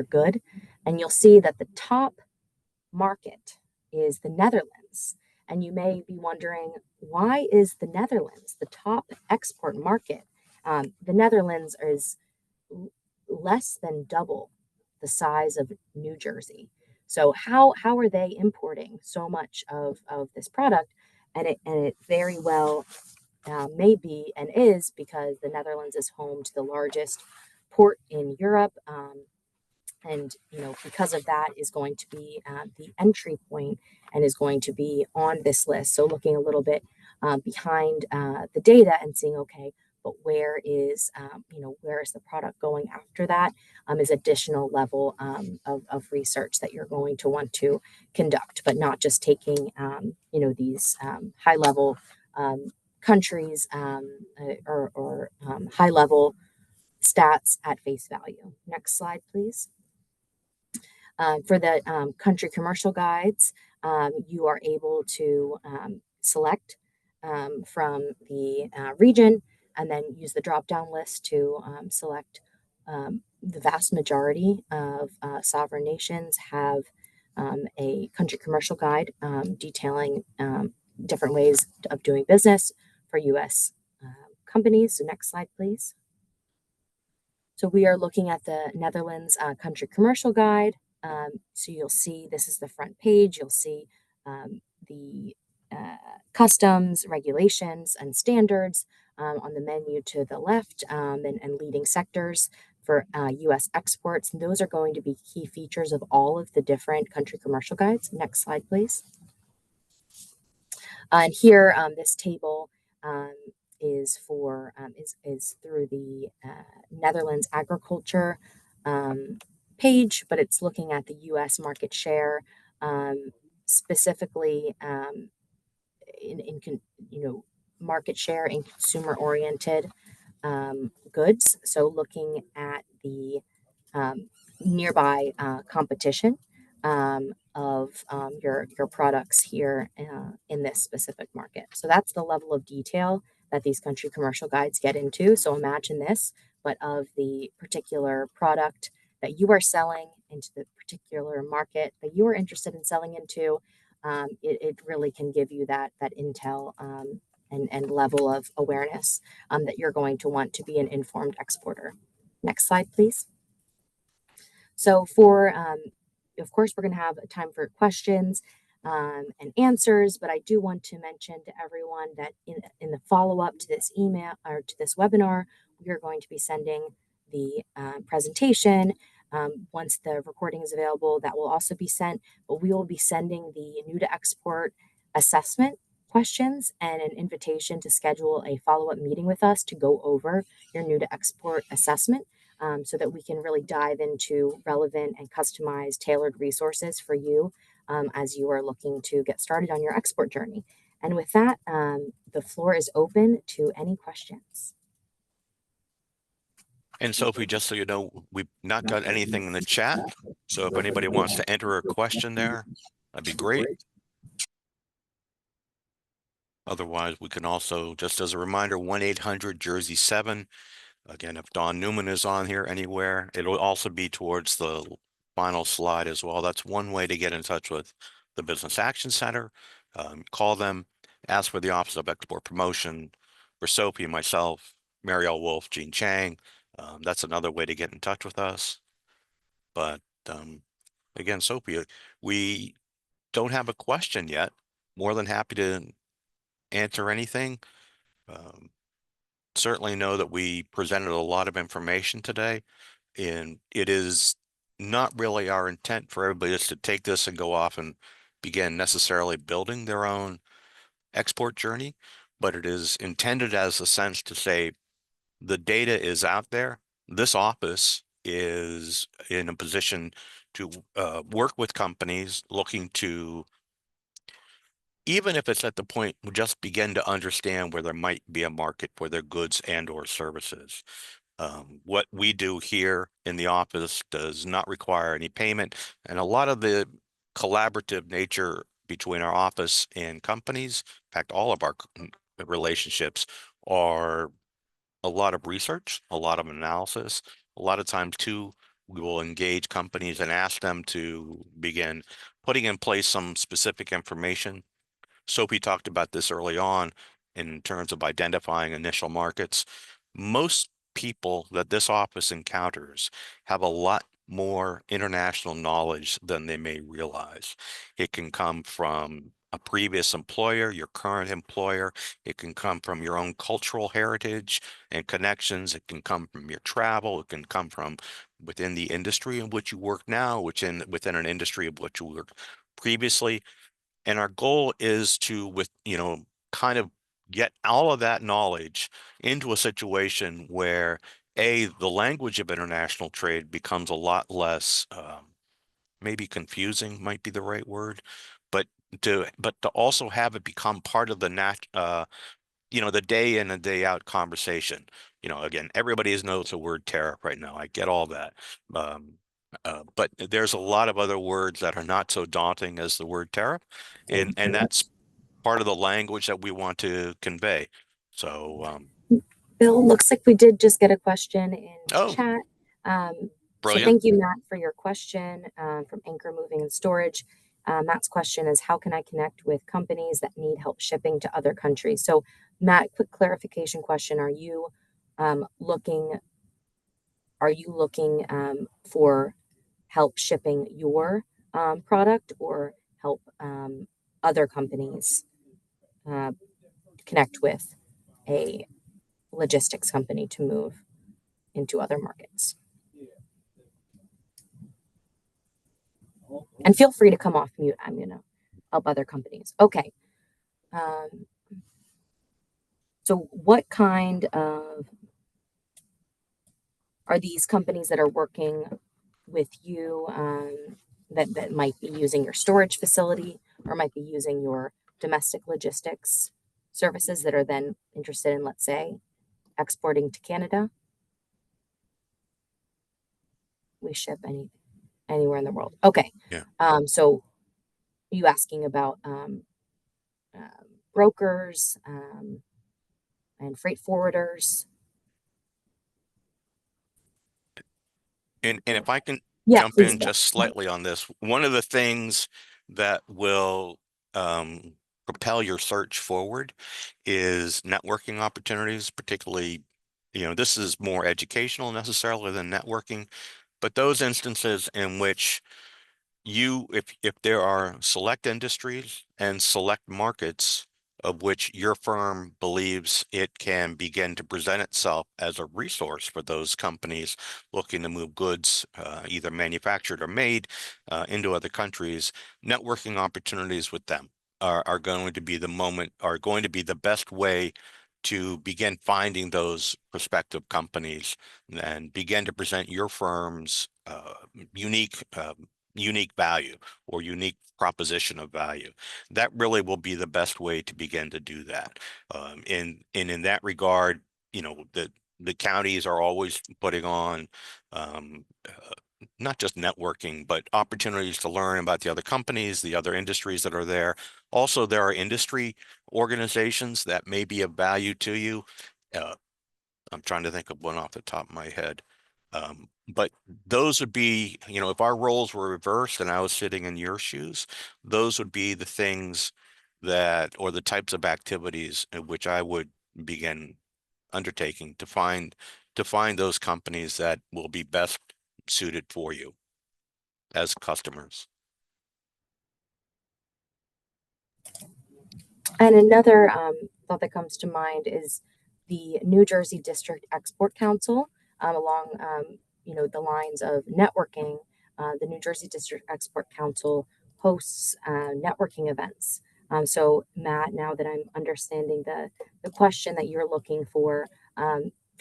good, and you'll see that the top market is the Netherlands. And you may be wondering, why is the Netherlands the top export market? The Netherlands is less than double the size of New Jersey. So how are they importing so much of this product? And it very well may be and is because the Netherlands is home to the largest port in Europe. And because of that is going to be the entry point and is going to be on this list. So looking a little bit behind the data and seeing, okay, but where is the product going after that is additional level of research that you're going to want to conduct, but not just taking these high level countries or high level stats at face value. Next slide, please. For the country commercial guides, you are able to select from the region and then use the drop-down list to select. The vast majority of sovereign nations have a country commercial guide detailing different ways of doing business for U.S. Companies. So next slide, please. So we are looking at the Netherlands Country Commercial Guide. So you'll see this is the front page. You'll see the customs, regulations, and standards on the menu to the left, and leading sectors for U.S. exports. And those are going to be key features of all of the different country commercial guides. Next slide, please. And here, this table is for is through the Netherlands agriculture page, but it's looking at the U.S. market share, specifically in market share in consumer oriented goods. So looking at the nearby competition of your products here in this specific market. So that's the level of detail that these country commercial guides get into. So imagine this, but of the particular product that you are selling into the particular market that you are interested in selling into. It really can give you that intel and level of awareness that you're going to want to be an informed exporter. Next slide, please. So of course, we're going to have time for questions and answers, but I do want to mention to everyone that in the follow-up to this email or to this webinar, we are going to be sending the presentation. Once the recording is available, that will also be sent, but we will be sending the new to export assessment questions and an invitation to schedule a follow-up meeting with us to go over your new to export assessment. So that we can really dive into relevant and customized, tailored resources for you as you are looking to get started on your export journey. And with that, the floor is open to any questions. And Sophie, just so you know, we've not got anything in the chat. So if anybody wants to enter a question there, that'd be great. Otherwise, we can also, just as a reminder, 1-800-Jersey-7. Again, if Don Newman is on here anywhere, it'll also be towards the final slide as well. That's one way to get in touch with the Business Action Center. Call them, ask for the Office of Export Promotion, for Sophie, myself, Marielle Wolf, Jean Chang. That's another way to get in touch with us. But again, Sophie, we don't have a question yet. More than happy to answer anything. Certainly know that we presented a lot of information today, and it is not really our intent for everybody just to take this and go off and begin necessarily building their own export journey, but it is intended as a sense to say the data is out there. This office is in a position to work with companies looking to, even if it's at the point, just begin to understand where there might be a market for their goods and or services. What we do here in the office does not require any payment, and a lot of the collaborative nature between our office and companies, in fact, all of our relationships are a lot of research, a lot of analysis. A lot of times too, we will engage companies and ask them to begin putting in place some specific information. Sophie talked about this early on in terms of identifying initial markets. Most people that this office encounters have a lot more international knowledge than they may realize. It can come from a previous employer, your current employer. It can come from your own cultural heritage and connections. It can come from your travel. It can come from within the industry in which you work now, within an industry of which you worked previously. And our goal is to, kind of get all of that knowledge into a situation where the language of international trade becomes a lot less, maybe confusing might be the right word, but to also have it become part of the the day in and day out conversation. Again, everybody knows the word tariff right now. I get all that. But there's a lot of other words that are not so daunting as the word tariff, and that's part of the language that we want to convey. So, Bill, looks like we did just get a question in chat. So brilliant. thank you, Matt, for your question from Anchor Moving and Storage. Matt's question is, how can I connect with companies that need help shipping to other countries? So Matt, quick clarification question. Are you looking are you looking for help shipping your product, or help other companies connect with a logistics company to move into other markets? And feel free to come off mute. I'm going to help other companies. Okay. Um, so what kind of are these companies that are working with you, that might be using your storage facility or might be using your domestic logistics services that are then interested in, let's say, exporting to Canada? We ship anywhere in the world. Okay. Yeah. So are you asking about brokers and freight forwarders? And if I can Yeah, jump please, in Bill. just slightly on this, one of the things that will propel your search forward is networking opportunities, particularly, this is more educational necessarily than networking, but those instances in which if there are select industries and select markets of which your firm believes it can begin to present itself as a resource for those companies looking to move goods, either manufactured or made, into other countries, networking opportunities with them are going to be the best way to begin finding those prospective companies and begin to present your firm's unique value or unique proposition of value. That really will be the best way to begin to do that. In that regard, the counties are always putting on not just networking, but opportunities to learn about the other companies, the other industries that are there. Also, there are industry organizations that may be of value to you. Uh, I'm trying to think of one off the top of my head. But those would be, if our roles were reversed and I was sitting in your shoes, those would be the things or the types of activities in which I would begin undertaking to find those companies that will be best suited for you as customers. And another thought that comes to mind is the New Jersey District Export Council, along the lines of networking. The New Jersey District Export Council hosts networking events. So Matt, now that I'm understanding the question that you're looking for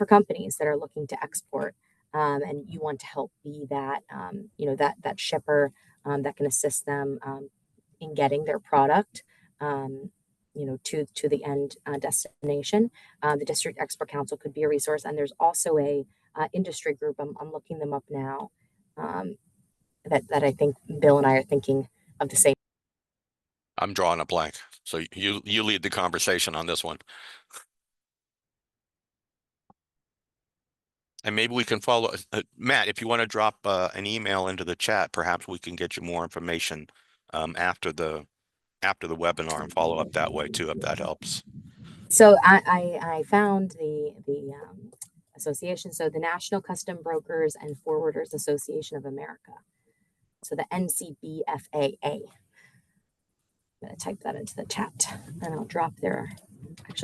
companies that are looking to export, and you want to help be that that shipper that can assist them in getting their product. Um, to the end destination. The District Export Council could be a resource, and there's also a industry group. I'm looking them up now. That I think Bill and I are thinking of the same. I'm drawing a blank, so you lead the conversation on this one. And maybe we can follow, Matt, if you want to drop an email into the chat, perhaps we can get you more information after the webinar and follow up that way too, if that helps. So I found the association. So the National Custom Brokers and Forwarders Association of America. So the NCBFAA. I'm going to type that into the chat, and I'll drop their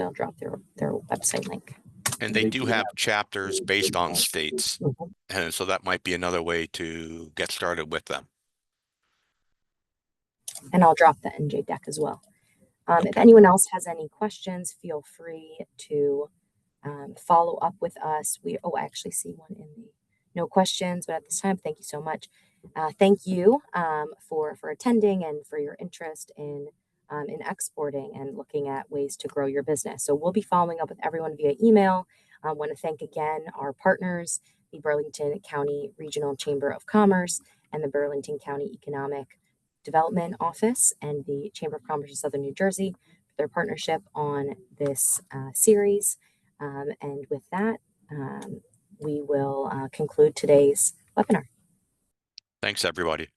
website link. And they do have chapters based on states. And so that might be another way to get started with them. And I'll drop the NJBAC as well. If anyone else has any questions, feel free to follow up with us. I actually see one in the no questions, but at this time, thank you so much. Thank you for attending and for your interest in exporting and looking at ways to grow your business. So we'll be following up with everyone via email. I want to thank again our partners, the Burlington County Regional Chamber of Commerce and the Burlington County Economic Development Office and the Chamber of Commerce of Southern New Jersey for their partnership on this series. And with that, we will conclude today's webinar. Thanks, everybody.